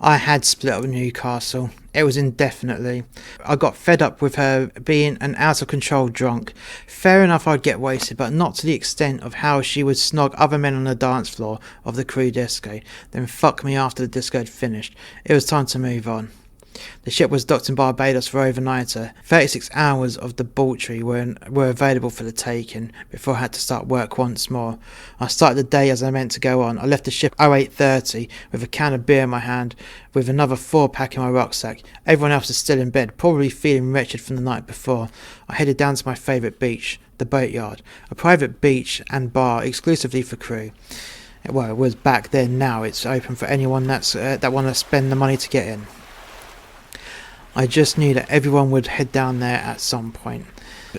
I had split up with Newcastle. It was indefinitely. I got fed up with her being an out of control drunk. Fair enough I'd get wasted, but not to the extent of how she would snog other men on the dance floor of the crew disco, then fuck me after the disco had finished. It was time to move on. The ship was docked in Barbados for overnighter. 36 hours of debauchery were available for the taking before I had to start work once more. I started the day as I meant to go on. I left the ship 08:30 with a can of beer in my hand, with another 4-pack in my rucksack. Everyone else is still in bed, probably feeling wretched from the night before. I headed down to my favourite beach, the Boatyard, a private beach and bar exclusively for crew. Well, it was back then. Now it's open for anyone that want to spend the money to get in. I just knew that everyone would head down there at some point.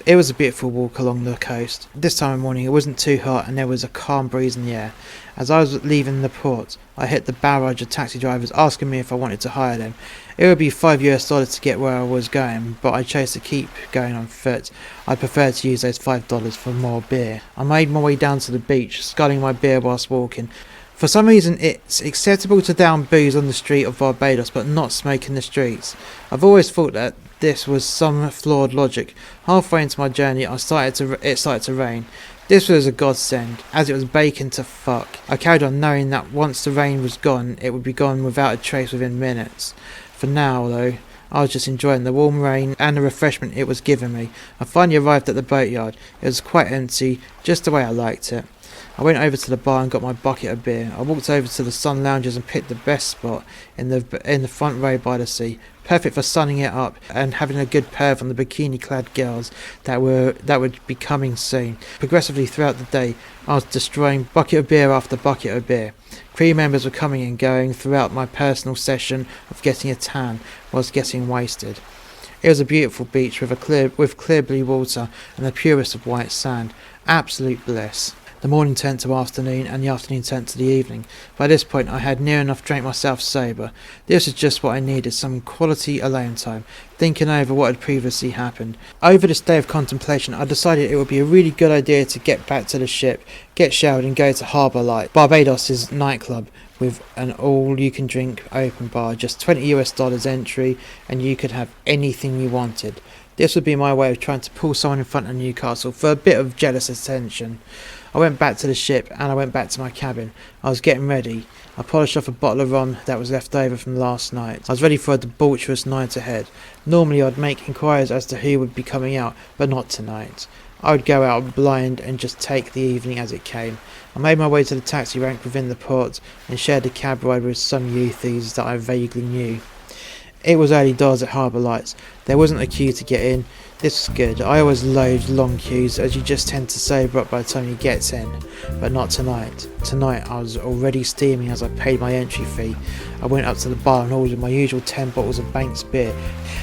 It was a beautiful walk along the coast. This time of morning it wasn't too hot and there was a calm breeze in the air. As I was leaving the port, I hit the barrage of taxi drivers asking me if I wanted to hire them. It would be $5 to get where I was going, but I chose to keep going on foot. I preferred to use those $5 for more beer. I made my way down to the beach, sculling my beer whilst walking. For some reason it's acceptable to down booze on the street of Barbados but not smoke in the streets. I've always thought that this was some flawed logic. Halfway into my journey it started to rain. This was a godsend, as it was baking to fuck. I carried on knowing that once the rain was gone it would be gone without a trace within minutes. For now though, I was just enjoying the warm rain and the refreshment it was giving me. I finally arrived at the Boatyard. It was quite empty, just the way I liked it. I went over to the bar and got my bucket of beer. I walked over to the sun lounges and picked the best spot in the front row by the sea, perfect for sunning it up and having a good perv on the bikini-clad girls that would be coming soon. Progressively throughout the day, I was destroying bucket of beer after bucket of beer. Crew members were coming and going throughout my personal session of getting a tan whilst getting wasted. It was a beautiful beach with clear blue water and the purest of white sand. Absolute bliss. The morning turned to afternoon and the afternoon turned to the evening. By this point I had near enough drank myself sober. This was just what I needed, some quality alone time, thinking over what had previously happened. Over this day of contemplation I decided it would be a really good idea to get back to the ship, get showered and go to Harbour Light, Barbados' nightclub, with an all-you-can-drink open bar, just $20 entry, and you could have anything you wanted. This would be my way of trying to pull someone in front of Newcastle for a bit of jealous attention. I went back to the ship and I went back to my cabin. I was getting ready. I polished off a bottle of rum that was left over from last night. I was ready for a debaucherous night ahead. Normally I'd make inquiries as to who would be coming out, but not tonight. I would go out blind and just take the evening as it came. I made my way to the taxi rank within the port and shared a cab ride with some youthies that I vaguely knew. It was early doors at Harbour Lights. There wasn't a queue to get in. This was good. I always loathed long queues as you just tend to sober up by the time you get in. But not tonight. Tonight I was already steaming as I paid my entry fee. I went up to the bar and ordered my usual 10 bottles of Banks beer.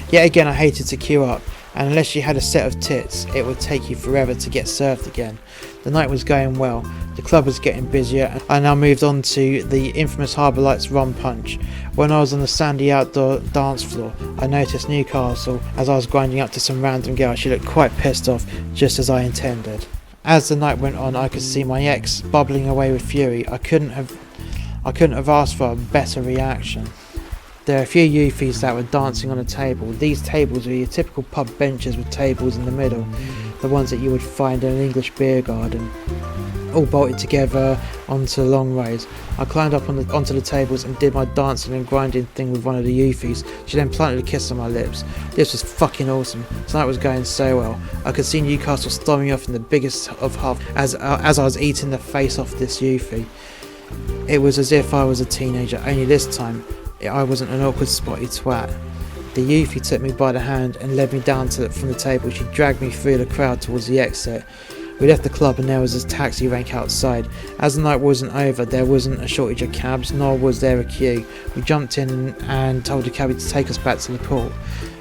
Yet again I hated to queue up, and unless you had a set of tits it would take you forever to get served again. The night was going well. The club was getting busier. I now moved on to the infamous Harbour Lights rum punch. When I was on the sandy outdoor dance floor, I noticed Newcastle as I was grinding up to some random girl. She looked quite pissed off, just as I intended. As the night went on, I could see my ex bubbling away with fury. I couldn't have asked for a better reaction. There are a few youthies that were dancing on a table. These tables were your typical pub benches with tables in the middle, the ones that you would find in an English beer garden, all bolted together onto long rows. I climbed up onto the tables and did my dancing and grinding thing with one of the youthies. She then planted a kiss on my lips. This was fucking awesome. Tonight was going so well. I could see Newcastle storming off in the biggest of huff as I was eating the face off this youthie. It was as if I was a teenager, only this time I wasn't an awkward spotty twat. The youthie took me by the hand and led me down from the table. She dragged me through the crowd towards the exit. We left the club and there was a taxi rank outside. As the night wasn't over, there wasn't a shortage of cabs, nor was there a queue. We jumped in and told the cabbie to take us back to the port.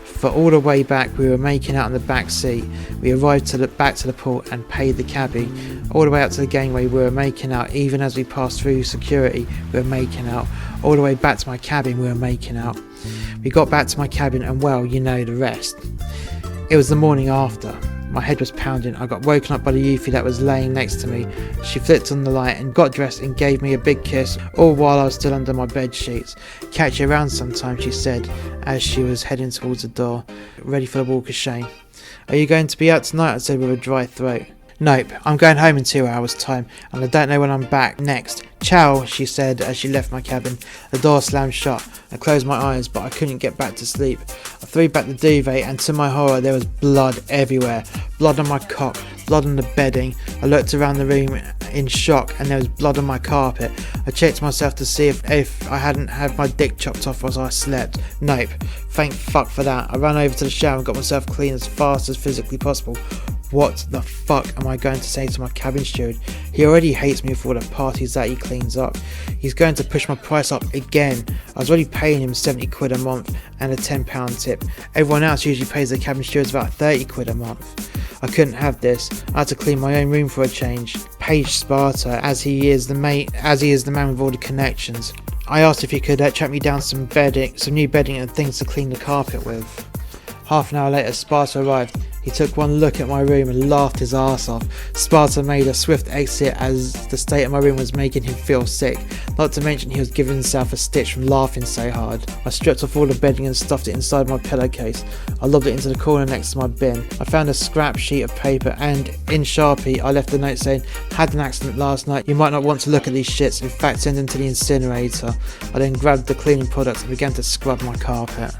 For all the way back we were making out in the back seat. We arrived back to the port and paid the cabbie. All the way out to the gangway we were making out. Even as we passed through security we were making out. All the way back to my cabin we were making out. We got back to my cabin and well, you know the rest. It was the morning after. My head was pounding. I got woken up by the Yuffie that was laying next to me. She flicked on the light and got dressed and gave me a big kiss, all while I was still under my bed sheets. "Catch you around sometime," she said, as she was heading towards the door, ready for the walk of shame. "Are you going to be out tonight?" I said with a dry throat. "Nope, I'm going home in 2 hours' time, and I don't know when I'm back next. Ciao," she said as she left my cabin. The door slammed shut. I closed my eyes, but I couldn't get back to sleep. I threw back the duvet, and to my horror there was blood everywhere. Blood on my cock, blood on the bedding. I looked around the room in shock, and there was blood on my carpet. I checked myself to see if I hadn't had my dick chopped off as I slept. Nope, thank fuck for that. I ran over to the shower and got myself clean as fast as physically possible. What the fuck am I going to say to my cabin steward? He already hates me for all the parties that he cleans up. He's going to push my price up again. I was already paying him 70 quid a month and a £10 tip. Everyone else usually pays their cabin stewards about 30 quid a month. I couldn't have this. I had to clean my own room for a change. Page Sparta, as he is the man with all the connections. I asked if he could track me down some new bedding and things to clean the carpet with. Half an hour later, Sparta arrived. He took one look at my room and laughed his ass off. Sparta made a swift exit as the state of my room was making him feel sick. Not to mention he was giving himself a stitch from laughing so hard. I stripped off all the bedding and stuffed it inside my pillowcase. I lobbed it into the corner next to my bin. I found a scrap sheet of paper and, in Sharpie, I left a note saying, "Had an accident last night. You might not want to look at these shits. In fact, send them to the incinerator." I then grabbed the cleaning products and began to scrub my carpet.